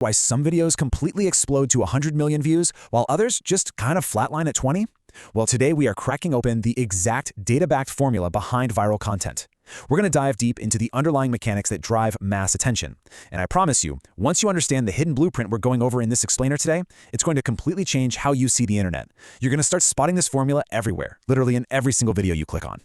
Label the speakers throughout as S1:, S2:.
S1: Why some videos completely explode to 100 million views, while others just kind of flatline at 20? Well, today we are cracking open the exact data-backed formula behind viral content. We're going to dive deep into the underlying mechanics that drive mass attention. And I promise you, once you understand the hidden blueprint we're going over in this explainer today, it's going to completely change how you see the internet. You're going to start spotting this formula everywhere, literally in every single video you click on.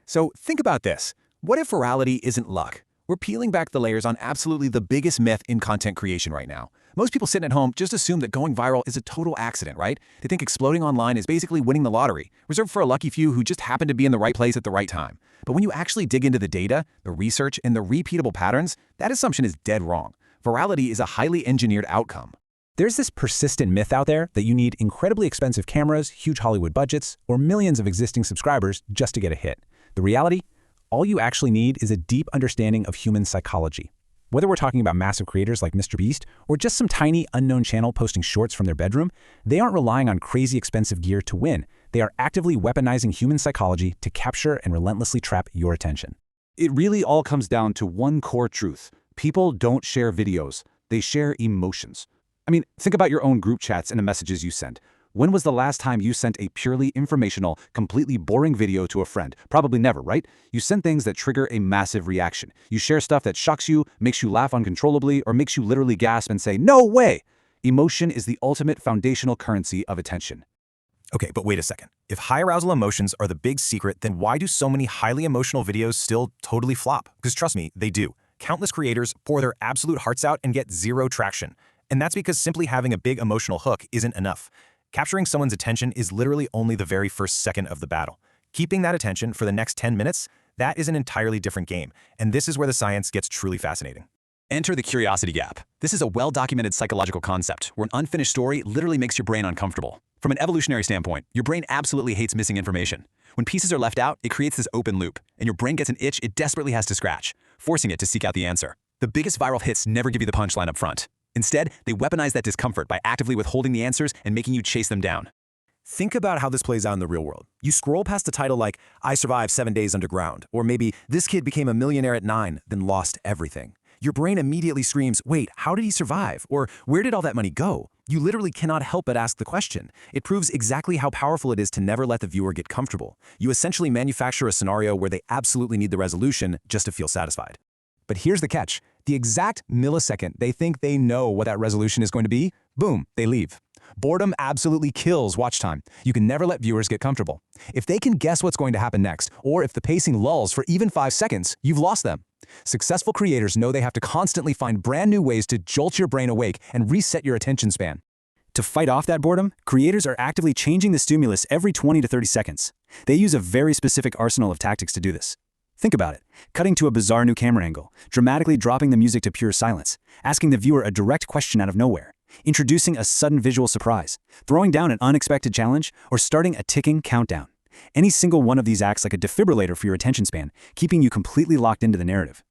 S2: So think about this. What if virality isn't luck? We're peeling back the layers on absolutely the biggest myth in content creation right now. Most people sitting at home just assume that going viral is a total accident, right? They think exploding online is basically winning the lottery, reserved for a lucky few who just happen to be in the right place at the right time. But when you actually dig into the data, the research, and the repeatable patterns, that assumption is dead wrong. Virality is a highly engineered outcome.
S3: There's this persistent myth out there that you need incredibly expensive cameras, huge Hollywood budgets, or millions of existing subscribers just to get a hit. The reality? All you actually need is a deep understanding of human psychology. Whether we're talking about massive creators like MrBeast or just some tiny, unknown channel posting shorts from their bedroom, they aren't relying on crazy expensive gear to win. They are actively weaponizing human psychology to capture and relentlessly trap your attention.
S4: It really all comes down to one core truth. People don't share videos. They share emotions. I mean, think about your own group chats and the messages you send. When was the last time you sent a purely informational, completely boring video to a friend? Probably never, right? You send things that trigger a massive reaction. You share stuff that shocks you, makes you laugh uncontrollably, or makes you literally gasp and say, "No way!" Emotion is the ultimate foundational currency of attention.
S1: Okay, but wait a second. If high arousal emotions are the big secret, then why do so many highly emotional videos still totally flop? Because trust me, they do. Countless creators pour their absolute hearts out and get zero traction. And that's because simply having a big emotional hook isn't enough. Capturing someone's attention is literally only the very first second of the battle. Keeping that attention for the next 10 minutes, that is an entirely different game. And this is where the science gets truly fascinating.
S2: Enter the curiosity gap. This is a well-documented psychological concept where an unfinished story literally makes your brain uncomfortable. From an evolutionary standpoint, your brain absolutely hates missing information. When pieces are left out, it creates this open loop, and your brain gets an itch it desperately has to scratch, forcing it to seek out the answer. The biggest viral hits never give you the punchline up front. Instead, they weaponize that discomfort by actively withholding the answers and making you chase them down.
S1: Think about how this plays out in the real world. You scroll past a title like, "I survived 7 days underground," or maybe, "This kid became a millionaire at 9, then lost everything." Your brain immediately screams, "Wait, how did he survive?" Or "Where did all that money go?" You literally cannot help but ask the question. It proves exactly how powerful it is to never let the viewer get comfortable. You essentially manufacture a scenario where they absolutely need the resolution just to feel satisfied.
S3: But here's the catch. The exact millisecond they think they know what that resolution is going to be, boom, they leave. Boredom absolutely kills watch time. You can never let viewers get comfortable. If they can guess what's going to happen next, or if the pacing lulls for even 5 seconds, you've lost them. Successful creators know they have to constantly find brand new ways to jolt your brain awake and reset your attention span. To fight off that boredom, creators are actively changing the stimulus every 20 to 30 seconds. They use a very specific arsenal of tactics to do this. Think about it. Cutting to a bizarre new camera angle, dramatically dropping the music to pure silence, asking the viewer a direct question out of nowhere, introducing a sudden visual surprise, throwing down an unexpected challenge, or starting a ticking countdown. Any single one of these acts like a defibrillator for your attention span, keeping you completely locked into the narrative.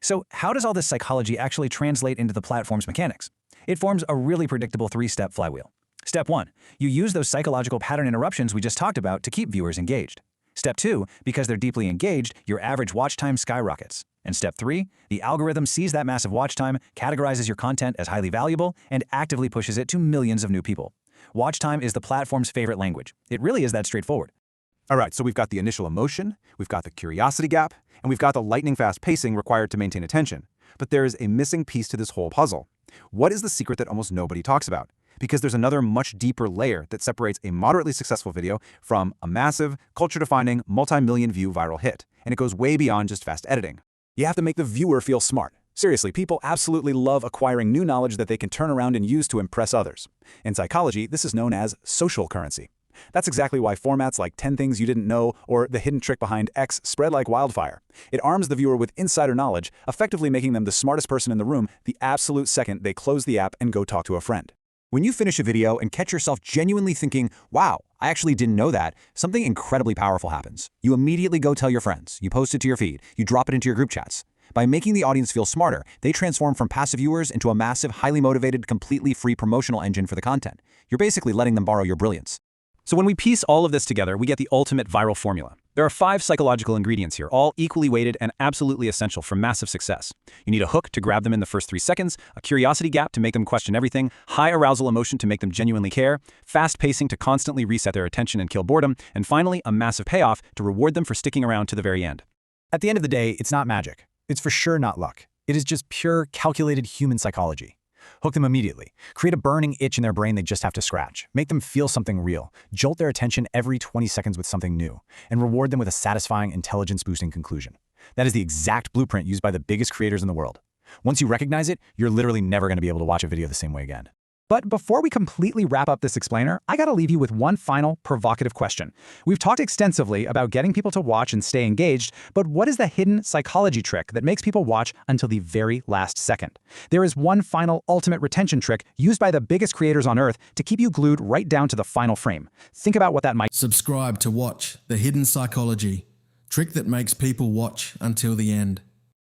S5: So how does all this psychology actually translate into the platform's mechanics? It forms a really predictable 3-step flywheel. Step 1, you use those psychological pattern interruptions we just talked about to keep viewers engaged. Step 2, because they're deeply engaged, your average watch time skyrockets. And Step 3, the algorithm sees that massive watch time, categorizes your content as highly valuable, and actively pushes it to millions of new people. Watch time is the platform's favorite language. It really is that straightforward.
S4: All right, so we've got the initial emotion, we've got the curiosity gap, and we've got the lightning-fast pacing required to maintain attention. But there is a missing piece to this whole puzzle. What is the secret that almost nobody talks about? Because there's another much deeper layer that separates a moderately successful video from a massive, culture-defining, multi-million view viral hit. And it goes way beyond just fast editing.
S3: You have to make the viewer feel smart. Seriously, people absolutely love acquiring new knowledge that they can turn around and use to impress others. In psychology, this is known as social currency. That's exactly why formats like 10 Things You Didn't Know or The Hidden Trick Behind X spread like wildfire. It arms the viewer with insider knowledge, effectively making them the smartest person in the room the absolute second they close the app and go talk to a friend. When you finish a video and catch yourself genuinely thinking, "Wow, I actually didn't know that," something incredibly powerful happens. You immediately go tell your friends, you post it to your feed, you drop it into your group chats. By making the audience feel smarter, they transform from passive viewers into a massive, highly motivated, completely free promotional engine for the content. You're basically letting them borrow your brilliance. So when we piece all of this together, we get the ultimate viral formula. There are 5 psychological ingredients here, all equally weighted and absolutely essential for massive success. You need a hook to grab them in the first 3 seconds, a curiosity gap to make them question everything, high arousal emotion to make them genuinely care, fast pacing to constantly reset their attention and kill boredom, and finally, a massive payoff to reward them for sticking around to the very end.
S5: At the end of the day, it's not magic. It's for sure not luck. It is just pure, calculated human psychology. Hook them immediately. Create a burning itch in their brain they just have to scratch. Make them feel something real. Jolt their attention every 20 seconds with something new. And reward them with a satisfying, intelligence-boosting conclusion. That is the exact blueprint used by the biggest creators in the world. Once you recognize it, you're literally never going to be able to watch a video the same way again.
S3: But before we completely wrap up this explainer, I gotta leave you with one final provocative question. We've talked extensively about getting people to watch and stay engaged, but what is the hidden psychology trick that makes people watch until the very last second? There is one final ultimate retention trick used by the biggest creators on Earth to keep you glued right down to the final frame. Think about what that might be.
S6: Subscribe to watch The Hidden Psychology, trick that makes people watch until the end.